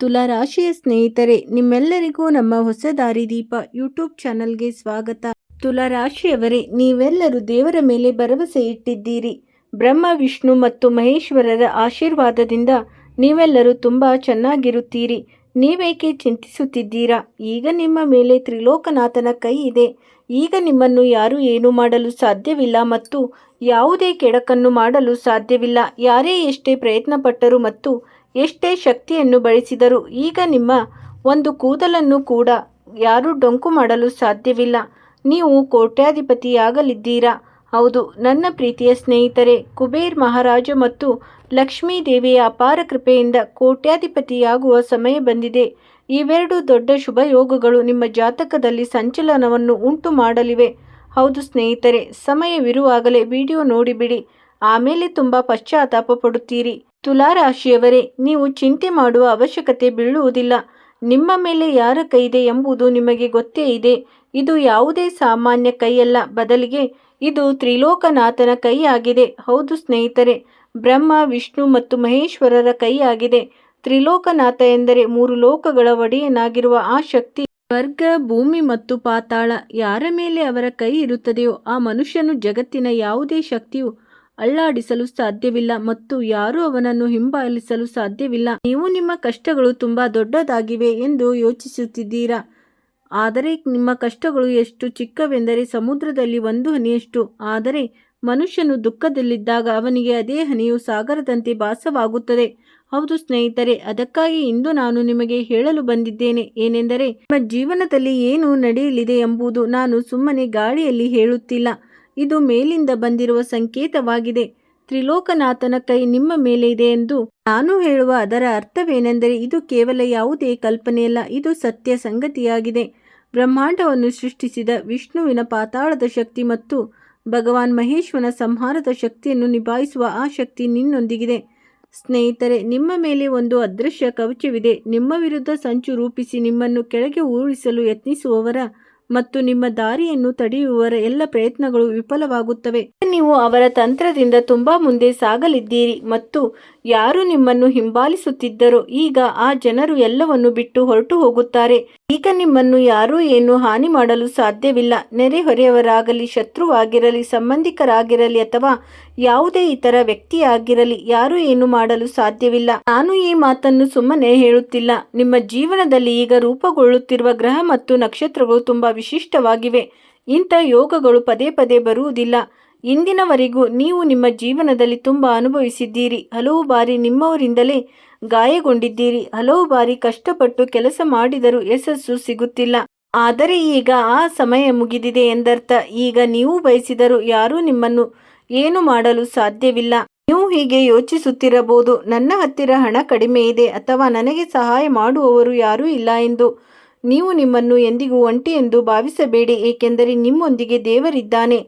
ತುಲಾ ರಾಶಿಯ ಸ್ನೇಹಿತರೆ, ನಿಮ್ಮೆಲ್ಲರಿಗೂ ನಮ್ಮ ಹೊಸ ದಾರಿದೀಪ ಯೂಟ್ಯೂಬ್ ಚಾನಲ್ಗೆ ಸ್ವಾಗತ. ತುಲಾ ರಾಶಿಯವರೇ, ನೀವೆಲ್ಲರೂ ದೇವರ ಮೇಲೆ ಭರವಸೆ ಇಟ್ಟಿದ್ದೀರಿ. ಬ್ರಹ್ಮ, ವಿಷ್ಣು ಮತ್ತು ಮಹೇಶ್ವರರ ಆಶೀರ್ವಾದದಿಂದ ನೀವೆಲ್ಲರೂ ತುಂಬ ಚೆನ್ನಾಗಿರುತ್ತೀರಿ. ನೀವೇಕೆ ಚಿಂತಿಸುತ್ತಿದ್ದೀರಾ? ಈಗ ನಿಮ್ಮ ಮೇಲೆ ತ್ರಿಲೋಕನಾಥನ ಕೈ ಇದೆ. ಈಗ ನಿಮ್ಮನ್ನು ಯಾರೂ ಏನೂ ಮಾಡಲು ಸಾಧ್ಯವಿಲ್ಲ ಮತ್ತು ಯಾವುದೇ ಕೆಡಕನ್ನು ಮಾಡಲು ಸಾಧ್ಯವಿಲ್ಲ. ಯಾರೇ ಎಷ್ಟೇ ಪ್ರಯತ್ನಪಟ್ಟರೂ ಮತ್ತು ಎಷ್ಟೇ ಶಕ್ತಿಯನ್ನು ಬಳಸಿದರೂ ಈಗ ನಿಮ್ಮ ಒಂದು ಕೂದಲನ್ನು ಕೂಡ ಯಾರೂ ಡೊಂಕು ಮಾಡಲು ಸಾಧ್ಯವಿಲ್ಲ. ನೀವು ಕೋಟ್ಯಾಧಿಪತಿಯಾಗಲಿದ್ದೀರಾ. ಹೌದು ನನ್ನ ಪ್ರೀತಿಯ ಸ್ನೇಹಿತರೆ, ಕುಬೇರ್ ಮಹಾರಾಜ ಮತ್ತು ಲಕ್ಷ್ಮೀ ದೇವಿಯ ಅಪಾರ ಕೃಪೆಯಿಂದ ಕೋಟ್ಯಾಧಿಪತಿಯಾಗುವ ಸಮಯ ಬಂದಿದೆ. ಇವೆರಡು ದೊಡ್ಡ ಶುಭಯೋಗಗಳು ನಿಮ್ಮ ಜಾತಕದಲ್ಲಿ ಸಂಚಲನವನ್ನು ಉಂಟು ಮಾಡಲಿವೆ. ಹೌದು ಸ್ನೇಹಿತರೆ, ಸಮಯವಿರುವಾಗಲೇ ವಿಡಿಯೋ ನೋಡಿಬಿಡಿ, ಆಮೇಲೆ ತುಂಬ ಪಶ್ಚಾತ್ತಾಪ ಪಡುತ್ತೀರಿ. ತುಲಾ ರಾಶಿಯವರೇ, ನೀವು ಚಿಂತೆ ಮಾಡುವ ಅವಶ್ಯಕತೆ ಬೀಳುವುದಿಲ್ಲ. ನಿಮ್ಮ ಮೇಲೆ ಯಾರ ಕೈ ಇದೆ ಎಂಬುದು ನಿಮಗೆ ಗೊತ್ತೇ ಇದೆ. ಇದು ಯಾವುದೇ ಸಾಮಾನ್ಯ ಕೈಯಲ್ಲ, ಬದಲಿಗೆ ಇದು ತ್ರಿಲೋಕನಾಥನ ಕೈಯಾಗಿದೆ. ಹೌದು ಸ್ನೇಹಿತರೆ, ಬ್ರಹ್ಮ, ವಿಷ್ಣು ಮತ್ತು ಮಹೇಶ್ವರರ ಕೈಯಾಗಿದೆ. ತ್ರಿಲೋಕನಾಥ ಎಂದರೆ ಮೂರು ಲೋಕಗಳ ಒಡೆಯನಾಗಿರುವ ಆ ಶಕ್ತಿ. ಸ್ವರ್ಗ, ಭೂಮಿ ಮತ್ತು ಪಾತಾಳ ಯಾರ ಮೇಲೆ ಅವರ ಕೈ ಇರುತ್ತದೆಯೋ ಆ ಮನುಷ್ಯನು ಜಗತ್ತಿನ ಯಾವುದೇ ಶಕ್ತಿಯು ಅಲ್ಲಾಡಿಸಲು ಸಾಧ್ಯವಿಲ್ಲ ಮತ್ತು ಯಾರೂ ಅವನನ್ನು ಹಿಂಬಾಲಿಸಲು ಸಾಧ್ಯವಿಲ್ಲ. ನೀವು ನಿಮ್ಮ ಕಷ್ಟಗಳು ತುಂಬಾ ದೊಡ್ಡದಾಗಿವೆ ಎಂದು ಯೋಚಿಸುತ್ತಿದ್ದೀರಾ, ಆದರೆ ನಿಮ್ಮ ಕಷ್ಟಗಳು ಎಷ್ಟು ಚಿಕ್ಕವೆಂದರೆ ಸಮುದ್ರದಲ್ಲಿ ಒಂದು ಹನಿಯಷ್ಟು. ಆದರೆ ಮನುಷ್ಯನು ದುಃಖದಲ್ಲಿದ್ದಾಗ ಅವನಿಗೆ ಅದೇ ಹನಿಯು ಸಾಗರದಂತೆ ಭಾಸವಾಗುತ್ತದೆ. ಹೌದು ಸ್ನೇಹಿತರೆ, ಅದಕ್ಕಾಗಿ ಇಂದು ನಾನು ನಿಮಗೆ ಹೇಳಲು ಬಂದಿದ್ದೇನೆ ಏನೆಂದರೆ, ನಿಮ್ಮ ಜೀವನದಲ್ಲಿ ಏನು ನಡೆಯಲಿದೆ ಎಂಬುದು ನಾನು ಸುಮ್ಮನೆ ಗಾಳಿಯಲ್ಲಿ ಹೇಳುತ್ತಿಲ್ಲ. ಇದು ಮೇಲಿಂದ ಬಂದಿರುವ ಸಂಕೇತವಾಗಿದೆ. ತ್ರಿಲೋಕನಾಥನ ಕೈ ನಿಮ್ಮ ಮೇಲೆ ಇದೆ ಎಂದು ನಾನು ಹೇಳುವ ಅದರ ಅರ್ಥವೇನೆಂದರೆ, ಇದು ಕೇವಲ ಯಾವುದೇ ಕಲ್ಪನೆಯಲ್ಲ, ಇದು ಸತ್ಯ ಸಂಗತಿಯಾಗಿದೆ. ಬ್ರಹ್ಮಾಂಡವನ್ನು ಸೃಷ್ಟಿಸಿದ ವಿಷ್ಣುವಿನ ಪಾತಾಳದ ಶಕ್ತಿ ಮತ್ತು ಭಗವಾನ್ ಮಹೇಶ್ವರನ ಸಂಹಾರದ ಶಕ್ತಿಯನ್ನು ನಿಭಾಯಿಸುವ ಆ ಶಕ್ತಿ ನಿನ್ನೊಂದಿಗಿದೆ. ಸ್ನೇಹಿತರೆ, ನಿಮ್ಮ ಮೇಲೆ ಒಂದು ಅದೃಶ್ಯ ಕವಚವಿದೆ. ನಿಮ್ಮ ವಿರುದ್ಧ ಸಂಚು ರೂಪಿಸಿ ನಿಮ್ಮನ್ನು ಕೆಳಗೆ ಉರುಳಿಸಲು ಯತ್ನಿಸುವವರ ಮತ್ತು ನಿಮ್ಮ ದಾರಿಯನ್ನು ತಡೆಯುವವರ ಎಲ್ಲ ಪ್ರಯತ್ನಗಳು ವಿಫಲವಾಗುತ್ತವೆ. ನೀವು ಅವರ ತಂತ್ರದಿಂದ ತುಂಬಾ ಮುಂದೆ ಸಾಗಲಿದ್ದೀರಿ ಮತ್ತು ಯಾರು ನಿಮ್ಮನ್ನು ಹಿಂಬಾಲಿಸುತ್ತಿದ್ದರೋ ಈಗ ಆ ಜನರು ಎಲ್ಲವನ್ನು ಬಿಟ್ಟು ಹೊರಟು ಹೋಗುತ್ತಾರೆ. ಈಗ ನಿಮ್ಮನ್ನು ಯಾರೂ ಏನು ಹಾನಿ ಮಾಡಲು ಸಾಧ್ಯವಿಲ್ಲ. ನೆರೆಹೊರೆಯವರಾಗಲಿ, ಶತ್ರುವಾಗಿರಲಿ, ಸಂಬಂಧಿಕರಾಗಿರಲಿ ಅಥವಾ ಯಾವುದೇ ಇತರ ವ್ಯಕ್ತಿಯಾಗಿರಲಿ, ಯಾರೂ ಏನು ಮಾಡಲು ಸಾಧ್ಯವಿಲ್ಲ. ನಾನು ಈ ಮಾತನ್ನು ಸುಮ್ಮನೆ ಹೇಳುತ್ತಿಲ್ಲ. ನಿಮ್ಮ ಜೀವನದಲ್ಲಿ ಈಗ ರೂಪುಗೊಳ್ಳುತ್ತಿರುವ ಗ್ರಹ ಮತ್ತು ನಕ್ಷತ್ರಗಳು ತುಂಬಾ ವಿಶಿಷ್ಟವಾಗಿವೆ. ಇಂಥ ಯೋಗಗಳು ಪದೇ ಪದೇ ಬರುವುದಿಲ್ಲ. ಇಂದಿನವರೆಗೂ ನೀವು ನಿಮ್ಮ ಜೀವನದಲ್ಲಿ ತುಂಬಾ ಅನುಭವಿಸಿದ್ದೀರಿ. ಹಲವು ಬಾರಿ ನಿಮ್ಮವರಿಂದಲೇ ಗಾಯಗೊಂಡಿದ್ದೀರಿ. ಹಲವು ಬಾರಿ ಕಷ್ಟಪಟ್ಟು ಕೆಲಸ ಮಾಡಿದರೂ ಯಶಸ್ಸು ಸಿಗುತ್ತಿಲ್ಲ. ಆದರೆ ಈಗ ಆ ಸಮಯ ಮುಗಿದಿದೆ ಎಂದರ್ಥ. ಈಗ ನೀವು ಬಯಸಿದರೂ ಯಾರೂ ನಿಮ್ಮನ್ನು ಏನು ಮಾಡಲು ಸಾಧ್ಯವಿಲ್ಲ. ನೀವು ಹೀಗೆ ಯೋಚಿಸುತ್ತಿರಬಹುದು, ನನ್ನ ಹತ್ತಿರ ಹಣ ಕಡಿಮೆ ಇದೆ ಅಥವಾ ನನಗೆ ಸಹಾಯ ಮಾಡುವವರು ಯಾರೂ ಇಲ್ಲ ಎಂದು. ನೀವು ನಿಮ್ಮನ್ನು ಎಂದಿಗೂ ಒಂಟಿ ಎಂದು ಭಾವಿಸಬೇಡಿ, ಏಕೆಂದರೆ ನಿಮ್ಮೊಂದಿಗೆ ದೇವರಿದ್ದಾನೆ.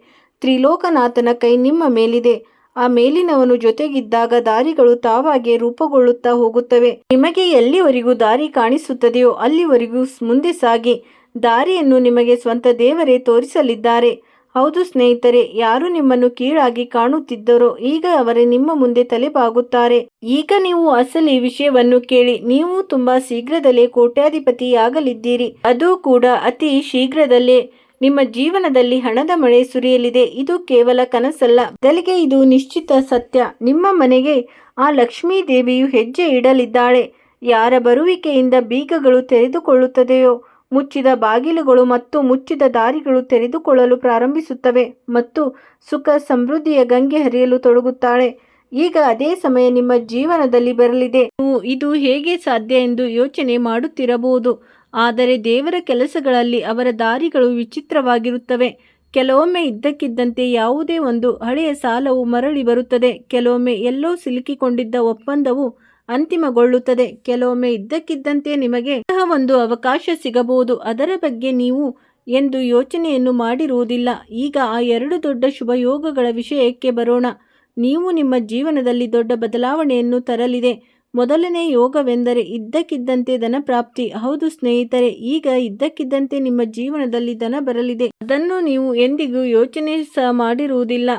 ತ್ರಿಲೋಕನಾಥನ ಕೈ ನಿಮ್ಮ ಮೇಲಿದೆ. ಆ ಮೇಲಿನವನು ಜೊತೆಗಿದ್ದಾಗ ದಾರಿಗಳು ತಾವಾಗೆ ರೂಪುಗೊಳ್ಳುತ್ತಾ ಹೋಗುತ್ತವೆ. ನಿಮಗೆ ಎಲ್ಲಿವರೆಗೂ ದಾರಿ ಕಾಣಿಸುತ್ತದೆಯೋ ಅಲ್ಲಿವರೆಗೂ ಮುಂದೆ ಸಾಗಿ. ದಾರಿಯನ್ನು ನಿಮಗೆ ಸ್ವಂತ ದೇವರೇ ತೋರಿಸಲಿದ್ದಾರೆ. ಹೌದು ಸ್ನೇಹಿತರೆ, ಯಾರು ನಿಮ್ಮನ್ನು ಕೀಳಾಗಿ ಕಾಣುತ್ತಿದ್ದರೋ ಈಗ ಅವರೇ ನಿಮ್ಮ ಮುಂದೆ ತಲೆಬಾಗುತ್ತಾರೆ. ಈಗ ನೀವು ಅಸಲಿ ವಿಷಯವನ್ನು ಕೇಳಿ. ನೀವು ತುಂಬಾ ಶೀಘ್ರದಲ್ಲೇ ಕೋಟ್ಯಾಧಿಪತಿಯಾಗಲಿದ್ದೀರಿ. ಅದು ಕೂಡ ಅತಿ ಶೀಘ್ರದಲ್ಲೇ. ನಿಮ್ಮ ಜೀವನದಲ್ಲಿ ಹಣದ ಮಳೆ ಸುರಿಯಲಿದೆ. ಇದು ಕೇವಲ ಕನಸಲ್ಲ, ಬದಲಿಗೆ ಇದು ನಿಶ್ಚಿತ ಸತ್ಯ. ನಿಮ್ಮ ಮನೆಗೆ ಆ ಲಕ್ಷ್ಮೀ ದೇವಿಯು ಹೆಜ್ಜೆ ಇಡಲಿದ್ದಾಳೆ. ಯಾರ ಬರುವಿಕೆಯಿಂದ ಬೀಗಗಳು ತೆರೆದುಕೊಳ್ಳುತ್ತದೆಯೋ ಮುಚ್ಚಿದ ಬಾಗಿಲುಗಳು ಮತ್ತು ಮುಚ್ಚಿದ ದಾರಿಗಳು ತೆರೆದುಕೊಳ್ಳಲು ಪ್ರಾರಂಭಿಸುತ್ತವೆ ಮತ್ತು ಸುಖ ಸಮೃದ್ಧಿಯ ಗಂಗೆ ಹರಿಯಲು ತೊಡಗುತ್ತಾಳೆ. ಈಗ ಅದೇ ಸಮಯ ನಿಮ್ಮ ಜೀವನದಲ್ಲಿ ಬರಲಿದೆ. ನೀವು ಇದು ಹೇಗೆ ಸಾಧ್ಯ ಎಂದು ಯೋಚನೆ ಮಾಡುತ್ತಿರಬಹುದು, ಆದರೆ ದೇವರ ಕೆಲಸಗಳಲ್ಲಿ ಅವರ ದಾರಿಗಳು ವಿಚಿತ್ರವಾಗಿರುತ್ತವೆ. ಕೆಲವೊಮ್ಮೆ ಇದ್ದಕ್ಕಿದ್ದಂತೆ ಯಾವುದೇ ಒಂದು ಹಳೆಯ ಸಾಲವು ಮರಳಿ ಬರುತ್ತದೆ. ಕೆಲವೊಮ್ಮೆ ಎಲ್ಲೋ ಸಿಲುಕಿಕೊಂಡಿದ್ದ ಒಪ್ಪಂದವು ಅಂತಿಮಗೊಳ್ಳುತ್ತದೆ. ಕೆಲವೊಮ್ಮೆ ಇದ್ದಕ್ಕಿದ್ದಂತೆ ನಿಮಗೆ ಒಂದು ಅವಕಾಶ ಸಿಗಬಹುದು, ಅದರ ಬಗ್ಗೆ ನೀವು ಎಂದು ಯೋಚನೆಯನ್ನು ಮಾಡಿರುವುದಿಲ್ಲ. ಈಗ ಆ ಎರಡು ದೊಡ್ಡ ಶುಭಯೋಗಗಳ ವಿಷಯಕ್ಕೆ ಬರೋಣ. ನೀವು ನಿಮ್ಮ ಜೀವನದಲ್ಲಿ ದೊಡ್ಡ ಬದಲಾವಣೆಯನ್ನು ತರಲಿದೆ. ಮೊದಲನೇ ಯೋಗವೆಂದರೆ ಇದ್ದಕ್ಕಿದ್ದಂತೆ ಧನ ಪ್ರಾಪ್ತಿ. ಹೌದು ಸ್ನೇಹಿತರೆ, ಈಗ ಇದ್ದಕ್ಕಿದ್ದಂತೆ ನಿಮ್ಮ ಜೀವನದಲ್ಲಿ ಧನ ಬರಲಿದೆ. ಅದನ್ನು ನೀವು ಎಂದಿಗೂ ಯೋಚನೆ ಸಹ ಮಾಡಿರುವುದಿಲ್ಲ.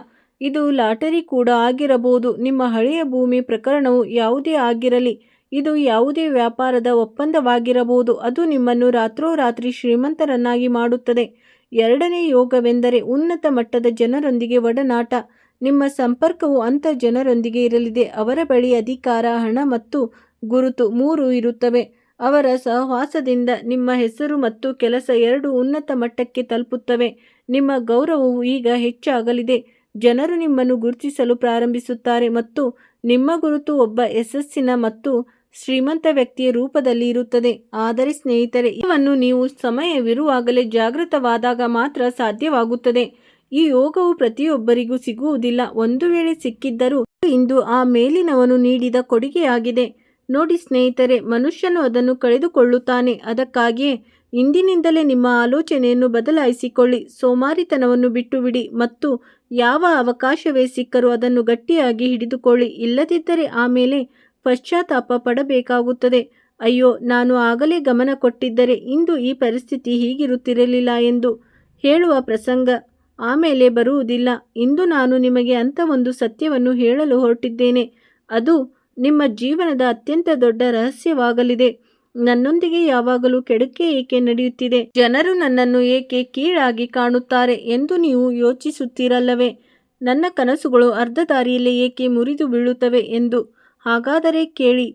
ಇದು ಲಾಟರಿ ಕೂಡ ಆಗಿರಬಹುದು. ನಿಮ್ಮ ಹಳೆಯ ಭೂಮಿ ಪ್ರಕರಣವು ಯಾವುದೇ ಆಗಿರಲಿ, ಇದು ಯಾವುದೇ ವ್ಯಾಪಾರದ ಒಪ್ಪಂದವಾಗಿರಬಹುದು. ಅದು ನಿಮ್ಮನ್ನು ರಾತ್ರೋರಾತ್ರಿ ಶ್ರೀಮಂತರನ್ನಾಗಿ ಮಾಡುತ್ತದೆ. ಎರಡನೇ ಯೋಗವೆಂದರೆ ಉನ್ನತ ಮಟ್ಟದ ಜನರೊಂದಿಗೆ ಒಡನಾಟ. ನಿಮ್ಮ ಸಂಪರ್ಕವು ಅಂಥ ಜನರೊಂದಿಗೆ ಇರಲಿದೆ. ಅವರ ಬಳಿ ಅಧಿಕಾರ, ಹಣ ಮತ್ತು ಗುರುತು ಮೂರೂ ಇರುತ್ತವೆ. ಅವರ ಸಹವಾಸದಿಂದ ನಿಮ್ಮ ಹೆಸರು ಮತ್ತು ಕೆಲಸ ಎರಡೂ ಉನ್ನತ ಮಟ್ಟಕ್ಕೆ ತಲುಪುತ್ತವೆ. ನಿಮ್ಮ ಗೌರವವು ಈಗ ಹೆಚ್ಚಾಗಲಿದೆ. ಜನರು ನಿಮ್ಮನ್ನು ಗುರುತಿಸಲು ಪ್ರಾರಂಭಿಸುತ್ತಾರೆ ಮತ್ತು ನಿಮ್ಮ ಗುರುತು ಒಬ್ಬ ಯಶಸ್ಸಿನ ಮತ್ತು ಶ್ರೀಮಂತ ವ್ಯಕ್ತಿಯ ರೂಪದಲ್ಲಿ ಇರುತ್ತದೆ. ಆದರೆ ಸ್ನೇಹಿತರೆ, ಇವನ್ನು ನೀವು ಸಮಯವಿರುವಾಗಲೇ ಜಾಗೃತವಾದಾಗ ಮಾತ್ರ ಸಾಧ್ಯವಾಗುತ್ತದೆ. ಈ ಯೋಗವು ಪ್ರತಿಯೊಬ್ಬರಿಗೂ ಸಿಗುವುದಿಲ್ಲ. ಒಂದು ವೇಳೆ ಸಿಕ್ಕಿದ್ದರೂ ಇಂದು ಆ ಮೇಲಿನವನು ನೀಡಿದ ಕೊಡುಗೆಯಾಗಿದೆ. ನೋಡಿ ಸ್ನೇಹಿತರೆ, ಮನುಷ್ಯನು ಅದನ್ನು ಕಳೆದುಕೊಳ್ಳುತ್ತಾನೆ. ಅದಕ್ಕಾಗಿಯೇ ಇಂದಿನಿಂದಲೇ ನಿಮ್ಮ ಆಲೋಚನೆಯನ್ನು ಬದಲಾಯಿಸಿಕೊಳ್ಳಿ. ಸೋಮಾರಿತನವನ್ನು ಬಿಟ್ಟುಬಿಡಿ ಮತ್ತು ಯಾವ ಅವಕಾಶವೇ ಸಿಕ್ಕರೂ ಅದನ್ನು ಗಟ್ಟಿಯಾಗಿ ಹಿಡಿದುಕೊಳ್ಳಿ. ಇಲ್ಲದಿದ್ದರೆ ಆಮೇಲೆ ಪಶ್ಚಾತ್ತಾಪ ಪಡಬೇಕಾಗುತ್ತದೆ. ಅಯ್ಯೋ, ನಾನು ಆಗಲೇ ಗಮನ ಕೊಟ್ಟಿದ್ದರೆ ಇಂದು ಈ ಪರಿಸ್ಥಿತಿ ಹೀಗಿರುತ್ತಿರಲಿಲ್ಲ ಎಂದು ಹೇಳುವ ಪ್ರಸಂಗ ಆಮೇಲೆ ಬರುವುದಿಲ್ಲ. ಇಂದು ನಾನು ನಿಮಗೆ ಅಂಥ ಒಂದು ಸತ್ಯವನ್ನು ಹೇಳಲು ಹೊರಟಿದ್ದೇನೆ. ಅದು ನಿಮ್ಮ ಜೀವನದ ಅತ್ಯಂತ ದೊಡ್ಡ ರಹಸ್ಯವಾಗಲಿದೆ. ನನ್ನೊಂದಿಗೆ ಯಾವಾಗಲೂ ಕೆಡುಕೆ ಏಕೆ ನಡೆಯುತ್ತಿದೆ? ಜನರು ನನ್ನನ್ನು ಏಕೆ ಕೀಳಾಗಿ ಕಾಣುತ್ತಾರೆ ಎಂದು ನೀವು ಯೋಚಿಸುತ್ತೀರಲ್ಲವೇ? ನನ್ನ ಕನಸುಗಳು ಅರ್ಧ ದಾರಿಯಲ್ಲಿ ಏಕೆ ಮುರಿದು ಬೀಳುತ್ತವೆ ಎಂದು. ಹಾಗಾದರೆ ಕೇಳಿ,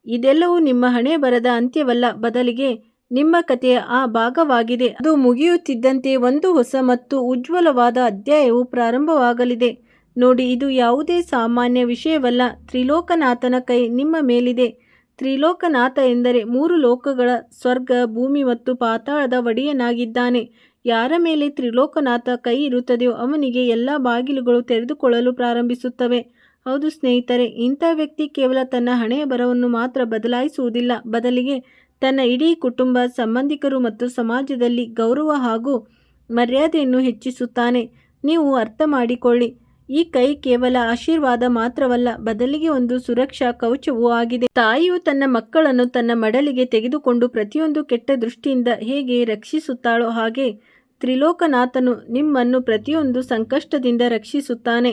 ಇದೆಲ್ಲವೂ ನಿಮ್ಮ ಹಣೆ ಬರದ ಅಂತ್ಯವಲ್ಲ, ಬದಲಿಗೆ ನಿಮ್ಮ ಕಥೆಯ ಆ ಭಾಗವಾಗಿದೆ. ಅದು ಮುಗಿಯುತ್ತಿದ್ದಂತೆ ಒಂದು ಹೊಸ ಮತ್ತು ಉಜ್ವಲವಾದ ಅಧ್ಯಾಯವು ಪ್ರಾರಂಭವಾಗಲಿದೆ. ನೋಡಿ, ಇದು ಯಾವುದೇ ಸಾಮಾನ್ಯ ವಿಷಯವಲ್ಲ. ತ್ರಿಲೋಕನಾಥನ ಕೈ ನಿಮ್ಮ ಮೇಲಿದೆ. ತ್ರಿಲೋಕನಾಥ ಎಂದರೆ ಮೂರು ಲೋಕಗಳ, ಸ್ವರ್ಗ, ಭೂಮಿ ಮತ್ತು ಪಾತಾಳದ ಒಡೆಯನಾಗಿದ್ದಾನೆ. ಯಾರ ಮೇಲೆ ತ್ರಿಲೋಕನಾಥ ಕೈ ಇರುತ್ತದೆಯೋ ಅವನಿಗೆ ಎಲ್ಲ ಬಾಗಿಲುಗಳು ತೆರೆದುಕೊಳ್ಳಲು ಪ್ರಾರಂಭಿಸುತ್ತವೆ. ಹೌದು ಸ್ನೇಹಿತರೆ, ಇಂಥ ವ್ಯಕ್ತಿ ಕೇವಲ ತನ್ನ ಹಣೆಯ ಬರವನ್ನು ಮಾತ್ರ ಬದಲಾಯಿಸುವುದಿಲ್ಲ, ಬದಲಿಗೆ ತನ್ನ ಇಡೀ ಕುಟುಂಬ, ಸಂಬಂಧಿಕರು ಮತ್ತು ಸಮಾಜದಲ್ಲಿ ಗೌರವ ಹಾಗೂ ಮರ್ಯಾದೆಯನ್ನು ಹೆಚ್ಚಿಸುತ್ತಾನೆ. ನೀವು ಅರ್ಥ ಮಾಡಿಕೊಳ್ಳಿ, ಈ ಕೈ ಕೇವಲ ಆಶೀರ್ವಾದ ಮಾತ್ರವಲ್ಲ, ಬದಲಿಗೆ ಒಂದು ಸುರಕ್ಷಾ ಕವಚವೂ ಆಗಿದೆ. ತಾಯಿಯು ತನ್ನ ಮಕ್ಕಳನ್ನು ತನ್ನ ಮಡಲಿಗೆ ತೆಗೆದುಕೊಂಡು ಪ್ರತಿಯೊಂದು ಕೆಟ್ಟ ದೃಷ್ಟಿಯಿಂದ ಹೇಗೆ ರಕ್ಷಿಸುತ್ತಾಳೋ ಹಾಗೆ ತ್ರಿಲೋಕನಾಥನು ನಿಮ್ಮನ್ನು ಪ್ರತಿಯೊಂದು ಸಂಕಷ್ಟದಿಂದ ರಕ್ಷಿಸುತ್ತಾನೆ.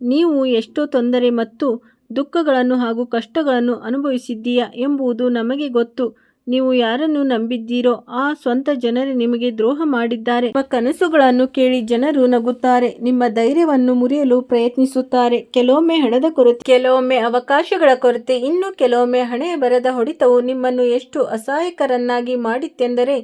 ನೀವು ಎಷ್ಟೋ ತೊಂದರೆ ಮತ್ತು ದುಃಖಗಳನ್ನು ಹಾಗೂ ಕಷ್ಟಗಳನ್ನು ಅನುಭವಿಸಿದ್ದೀಯಾ ಎಂಬುದು ನಮಗೆ ಗೊತ್ತು. ನೀವು ಯಾರನ್ನು ನಂಬಿದ್ದೀರೋ ಆ ಸ್ವಂತ ಜನರೇ ನಿಮಗೆ ದ್ರೋಹ ಮಾಡಿದ್ದಾರೆ. ನಿಮ್ಮ ಕನಸುಗಳನ್ನು ಕೇಳಿ ಜನರು ನಗುತ್ತಾರೆ, ನಿಮ್ಮ ಧೈರ್ಯವನ್ನು ಮುರಿಯಲು ಪ್ರಯತ್ನಿಸುತ್ತಾರೆ. ಕೆಲವೊಮ್ಮೆ ಹಣದ ಕೊರತೆ, ಕೆಲವೊಮ್ಮೆ ಅವಕಾಶಗಳ ಕೊರತೆ, ಇನ್ನು ಕೆಲವೊಮ್ಮೆ ಹಣೆಯ ಬರದ ಹೊಡೆತವು ನಿಮ್ಮನ್ನು ಎಷ್ಟು ಅಸಹಾಯಕರನ್ನಾಗಿ ಮಾಡಿತ್ತೆಂದರೆ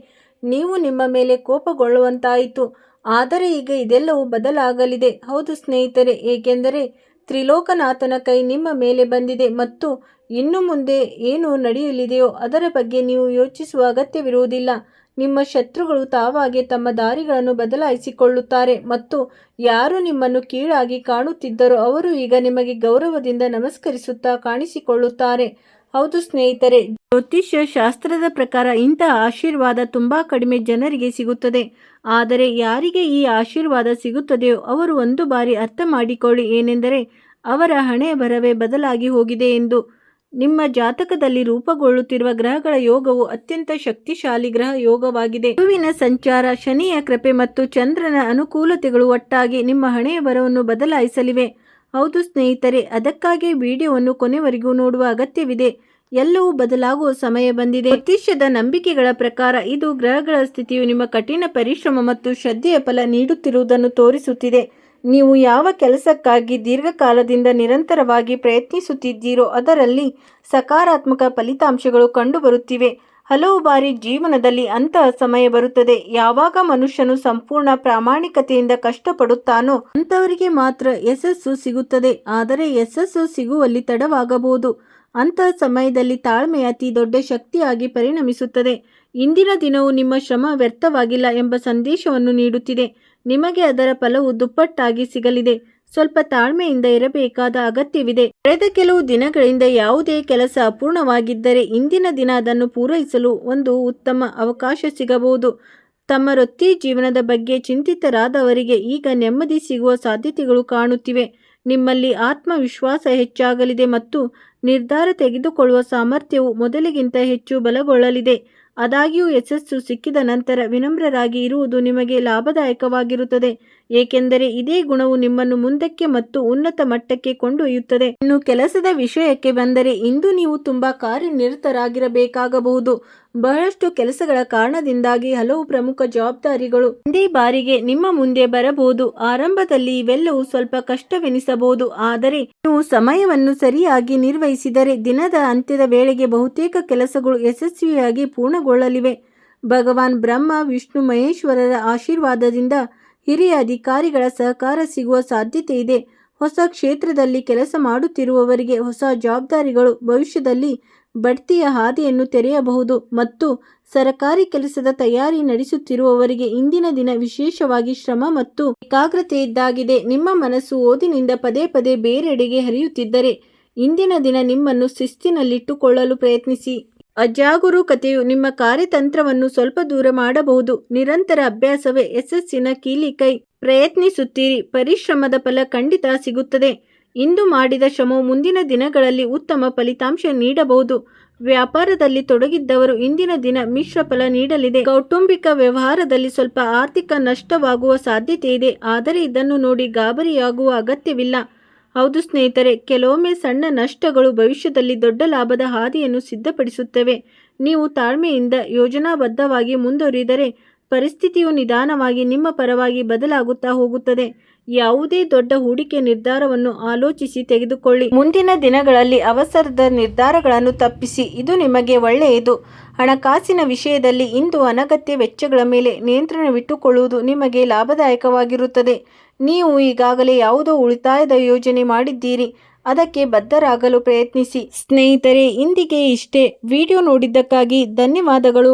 ನೀವು ನಿಮ್ಮ ಮೇಲೆ ಕೋಪಗೊಳ್ಳುವಂತಾಯಿತು. ಆದರೆ ಈಗ ಇದೆಲ್ಲವೂ ಬದಲಾಗಲಿದೆ. ಹೌದು ಸ್ನೇಹಿತರೆ, ಏಕೆಂದರೆ ತ್ರಿಲೋಕನಾಥನ ಕೈ ನಿಮ್ಮ ಮೇಲೆ ಬಂದಿದೆ ಮತ್ತು ಇನ್ನು ಮುಂದೆ ಏನು ನಡೆಯಲಿದೆಯೋ ಅದರ ಬಗ್ಗೆ ನೀವು ಯೋಚಿಸುವ ಅಗತ್ಯವಿರುವುದಿಲ್ಲ. ನಿಮ್ಮ ಶತ್ರುಗಳು ತಾವಾಗೆ ತಮ್ಮ ದಾರಿಗಳನ್ನು ಬದಲಾಯಿಸಿಕೊಳ್ಳುತ್ತಾರೆ ಮತ್ತು ಯಾರು ನಿಮ್ಮನ್ನು ಕೀಳಾಗಿ ಕಾಣುತ್ತಿದ್ದರೋ ಅವರು ಈಗ ನಿಮಗೆ ಗೌರವದಿಂದ ನಮಸ್ಕರಿಸುತ್ತಾ ಕಾಣಿಸಿಕೊಳ್ಳುತ್ತಾರೆ. ಹೌದು ಸ್ನೇಹಿತರೆ, ಜ್ಯೋತಿಷ್ಯ ಶಾಸ್ತ್ರದ ಪ್ರಕಾರ ಇಂತಹ ಆಶೀರ್ವಾದ ತುಂಬಾ ಕಡಿಮೆ ಜನರಿಗೆ ಸಿಗುತ್ತದೆ. ಆದರೆ ಯಾರಿಗೆ ಈ ಆಶೀರ್ವಾದ ಸಿಗುತ್ತದೆಯೋ ಅವರು ಒಂದು ಬಾರಿ ಅರ್ಥ ಮಾಡಿಕೊಳ್ಳಿ, ಏನೆಂದರೆ ಅವರ ಹಣೆ ಬರವೇ ಬದಲಾಗಿ ಹೋಗಿದೆ ಎಂದು. ನಿಮ್ಮ ಜಾತಕದಲ್ಲಿ ರೂಪುಗೊಳ್ಳುತ್ತಿರುವ ಗ್ರಹಗಳ ಯೋಗವು ಅತ್ಯಂತ ಶಕ್ತಿಶಾಲಿ ಗ್ರಹ ಯೋಗವಾಗಿದೆ. ಗುರುವಿನ ಸಂಚಾರ, ಶನಿಯ ಕೃಪೆ ಮತ್ತು ಚಂದ್ರನ ಅನುಕೂಲತೆಗಳು ಒಟ್ಟಾಗಿ ನಿಮ್ಮ ಹಣೆಯ ಬರವನ್ನು ಬದಲಾಯಿಸಲಿವೆ. ಹೌದು ಸ್ನೇಹಿತರೆ, ಅದಕ್ಕಾಗಿ ವಿಡಿಯೋವನ್ನು ಕೊನೆವರೆಗೂ ನೋಡುವ ಅಗತ್ಯವಿದೆ. ಎಲ್ಲವೂ ಬದಲಾಗುವ ಸಮಯ ಬಂದಿದೆ. ಜ್ಯೋತಿಷ್ಯದ ನಂಬಿಕೆಗಳ ಪ್ರಕಾರ ಇದು ಗ್ರಹಗಳ ಸ್ಥಿತಿಯು ನಿಮ್ಮ ಕಠಿಣ ಪರಿಶ್ರಮ ಮತ್ತು ಶ್ರದ್ಧೆಯ ಫಲ ನೀಡುತ್ತಿರುವುದನ್ನು ತೋರಿಸುತ್ತಿದೆ. ನೀವು ಯಾವ ಕೆಲಸಕ್ಕಾಗಿ ದೀರ್ಘಕಾಲದಿಂದ ನಿರಂತರವಾಗಿ ಪ್ರಯತ್ನಿಸುತ್ತಿದ್ದೀರೋ ಅದರಲ್ಲಿ ಸಕಾರಾತ್ಮಕ ಫಲಿತಾಂಶಗಳು ಕಂಡುಬರುತ್ತಿವೆ. ಹಲವು ಬಾರಿ ಜೀವನದಲ್ಲಿ ಅಂತಹ ಸಮಯ ಬರುತ್ತದೆ ಯಾವಾಗ ಮನುಷ್ಯನು ಸಂಪೂರ್ಣ ಪ್ರಾಮಾಣಿಕತೆಯಿಂದ ಕಷ್ಟಪಡುತ್ತಾನೋ ಅಂಥವರಿಗೆ ಮಾತ್ರ ಯಶಸ್ಸು ಸಿಗುತ್ತದೆ. ಆದರೆ ಯಶಸ್ಸು ಸಿಗುವಲ್ಲಿ ತಡವಾಗಬಹುದು. ಅಂತಹ ಸಮಯದಲ್ಲಿ ತಾಳ್ಮೆ ಅತಿ ದೊಡ್ಡ ಶಕ್ತಿಯಾಗಿ ಪರಿಣಮಿಸುತ್ತದೆ. ಇಂದಿನ ದಿನವು ನಿಮ್ಮ ಶ್ರಮ ವ್ಯರ್ಥವಾಗಿಲ್ಲ ಎಂಬ ಸಂದೇಶವನ್ನು ನೀಡುತ್ತಿದೆ. ನಿಮಗೆ ಅದರ ಫಲವು ದುಪ್ಪಟ್ಟಾಗಿ ಸಿಗಲಿದೆ. ಸ್ವಲ್ಪ ತಾಳ್ಮೆಯಿಂದ ಇರಬೇಕಾದ ಅಗತ್ಯವಿದೆ. ಕಳೆದ ಕೆಲವು ದಿನಗಳಿಂದ ಯಾವುದೇ ಕೆಲಸ ಅಪೂರ್ಣವಾಗಿದ್ದರೆ ಇಂದಿನ ದಿನ ಅದನ್ನು ಪೂರೈಸಲು ಒಂದು ಉತ್ತಮ ಅವಕಾಶ ಸಿಗಬಹುದು. ತಮ್ಮ ವೃತ್ತಿ ಜೀವನದ ಬಗ್ಗೆ ಚಿಂತಿತರಾದವರಿಗೆ ಈಗ ನೆಮ್ಮದಿ ಸಿಗುವ ಸಾಧ್ಯತೆಗಳು ಕಾಣುತ್ತಿವೆ. ನಿಮ್ಮಲ್ಲಿ ಆತ್ಮವಿಶ್ವಾಸ ಹೆಚ್ಚಾಗಲಿದೆ ಮತ್ತು ನಿರ್ಧಾರ ತೆಗೆದುಕೊಳ್ಳುವ ಸಾಮರ್ಥ್ಯವು ಮೊದಲಿಗಿಂತ ಹೆಚ್ಚು ಬಲಗೊಳ್ಳಲಿದೆ. ಆದಾಗ್ಯೂ ಯಶಸ್ಸು ಸಿಕ್ಕಿದ ನಂತರ ವಿನಮ್ರರಾಗಿ ಇರುವುದು ನಿಮಗೆ ಲಾಭದಾಯಕವಾಗಿರುತ್ತದೆ. ಏಕೆಂದರೆ ಇದೇ ಗುಣವು ನಿಮ್ಮನ್ನು ಮುಂದಕ್ಕೆ ಮತ್ತು ಉನ್ನತ ಮಟ್ಟಕ್ಕೆ ಕೊಂಡೊಯ್ಯುತ್ತದೆ. ಇನ್ನು ಕೆಲಸದ ವಿಷಯಕ್ಕೆ ಬಂದರೆ ಇಂದು ನೀವು ತುಂಬಾ ಕಾರ್ಯನಿರತರಾಗಿರಬೇಕಾಗಬಹುದು. ಬಹಳಷ್ಟು ಕೆಲಸಗಳ ಕಾರಣದಿಂದಾಗಿ ಹಲವು ಪ್ರಮುಖ ಜವಾಬ್ದಾರಿಗಳು ಒಂದೇ ಬಾರಿಗೆ ನಿಮ್ಮ ಮುಂದೆ ಬರಬಹುದು. ಆರಂಭದಲ್ಲಿ ಇವೆಲ್ಲವೂ ಸ್ವಲ್ಪ ಕಷ್ಟವೆನಿಸಬಹುದು, ಆದರೆ ನೀವು ಸಮಯವನ್ನು ಸರಿಯಾಗಿ ನಿರ್ವಹಿಸಿದರೆ ದಿನದ ಅಂತ್ಯದ ವೇಳೆಗೆ ಬಹುತೇಕ ಕೆಲಸಗಳು ಯಶಸ್ವಿಯಾಗಿ ಪೂರ್ಣಗೊಳ್ಳಲಿವೆ. ಭಗವಾನ್ ಬ್ರಹ್ಮ ವಿಷ್ಣು ಮಹೇಶ್ವರರ ಆಶೀರ್ವಾದದಿಂದ ಹಿರಿಯ ಅಧಿಕಾರಿಗಳ ಸಹಕಾರ ಸಿಗುವ ಸಾಧ್ಯತೆ ಇದೆ. ಹೊಸ ಕ್ಷೇತ್ರದಲ್ಲಿ ಕೆಲಸ ಮಾಡುತ್ತಿರುವವರಿಗೆ ಹೊಸ ಜವಾಬ್ದಾರಿಗಳು ಭವಿಷ್ಯದಲ್ಲಿ ಬಡ್ತಿಯ ಹಾದಿಯನ್ನು ತೆರೆಯಬಹುದು ಮತ್ತು ಸರಕಾರಿ ಕೆಲಸದ ತಯಾರಿ ನಡೆಸುತ್ತಿರುವವರಿಗೆ ಇಂದಿನ ದಿನ ವಿಶೇಷವಾಗಿ ಶ್ರಮ ಮತ್ತು ಏಕಾಗ್ರತೆಯಿದ್ದಾಗಿದೆ. ನಿಮ್ಮ ಮನಸ್ಸು ಓದಿನಿಂದ ಪದೇ ಪದೇ ಬೇರೆಡೆಗೆ ಹರಿಯುತ್ತಿದ್ದರೆ ಇಂದಿನ ದಿನ ನಿಮ್ಮನ್ನು ಶಿಸ್ತಿನಲ್ಲಿಟ್ಟುಕೊಳ್ಳಲು ಪ್ರಯತ್ನಿಸಿ. ಅಜಾಗರೂಕತೆಯು ನಿಮ್ಮ ಕಾರ್ಯತಂತ್ರವನ್ನು ಸ್ವಲ್ಪ ದೂರ ಮಾಡಬಹುದು. ನಿರಂತರ ಅಭ್ಯಾಸವೇ ಯಶಸ್ಸಿನ ಕೀಲಿಕೈ. ಪ್ರಯತ್ನಿಸುತ್ತೀರಿ, ಪರಿಶ್ರಮದ ಫಲ ಖಂಡಿತ ಸಿಗುತ್ತದೆ. ಇಂದು ಮಾಡಿದ ಶ್ರಮವು ಮುಂದಿನ ದಿನಗಳಲ್ಲಿ ಉತ್ತಮ ಫಲಿತಾಂಶ ನೀಡಬಹುದು. ವ್ಯಾಪಾರದಲ್ಲಿ ತೊಡಗಿದ್ದವರು ಇಂದಿನ ದಿನ ಮಿಶ್ರ ಫಲ ನೀಡಲಿದೆ. ಕೌಟುಂಬಿಕ ವ್ಯವಹಾರದಲ್ಲಿ ಸ್ವಲ್ಪ ಆರ್ಥಿಕ ನಷ್ಟವಾಗುವ ಸಾಧ್ಯತೆ ಇದೆ, ಆದರೆ ಇದನ್ನು ನೋಡಿ ಗಾಬರಿಯಾಗುವ ಅಗತ್ಯವಿಲ್ಲ. ಹೌದು ಸ್ನೇಹಿತರೆ, ಕೆಲವೊಮ್ಮೆ ಸಣ್ಣ ನಷ್ಟಗಳು ಭವಿಷ್ಯದಲ್ಲಿ ದೊಡ್ಡ ಲಾಭದ ಹಾದಿಯನ್ನು ಸಿದ್ಧಪಡಿಸುತ್ತವೆ. ನೀವು ತಾಳ್ಮೆಯಿಂದ ಯೋಜನಾಬದ್ಧವಾಗಿ ಮುಂದುವರಿದರೆ ಪರಿಸ್ಥಿತಿಯು ನಿಧಾನವಾಗಿ ನಿಮ್ಮ ಪರವಾಗಿ ಬದಲಾಗುತ್ತಾ ಹೋಗುತ್ತದೆ. ಯಾವುದೇ ದೊಡ್ಡ ಹೂಡಿಕೆ ನಿರ್ಧಾರವನ್ನು ಆಲೋಚಿಸಿ ತೆಗೆದುಕೊಳ್ಳಿ. ಮುಂದಿನ ದಿನಗಳಲ್ಲಿ ಅವಸರದ ನಿರ್ಧಾರಗಳನ್ನು ತಪ್ಪಿಸಿ, ಇದು ನಿಮಗೆ ಒಳ್ಳೆಯದು. ಹಣಕಾಸಿನ ವಿಷಯದಲ್ಲಿ ಇಂದು ಅನಗತ್ಯ ವೆಚ್ಚಗಳ ಮೇಲೆ ನಿಯಂತ್ರಣವಿಟ್ಟುಕೊಳ್ಳುವುದು ನಿಮಗೆ ಲಾಭದಾಯಕವಾಗಿರುತ್ತದೆ. ನೀವು ಈಗಾಗಲೇ ಯಾವುದೋ ಉಳಿತಾಯದ ಯೋಜನೆ ಮಾಡಿದ್ದೀರಿ, ಅದಕ್ಕೆ ಬದ್ಧರಾಗಲು ಪ್ರಯತ್ನಿಸಿ. ಸ್ನೇಹಿತರೆ, ಇಂದಿಗೆ ಇಷ್ಟೇ. ವಿಡಿಯೋ ನೋಡಿದ್ದಕ್ಕಾಗಿ ಧನ್ಯವಾದಗಳು.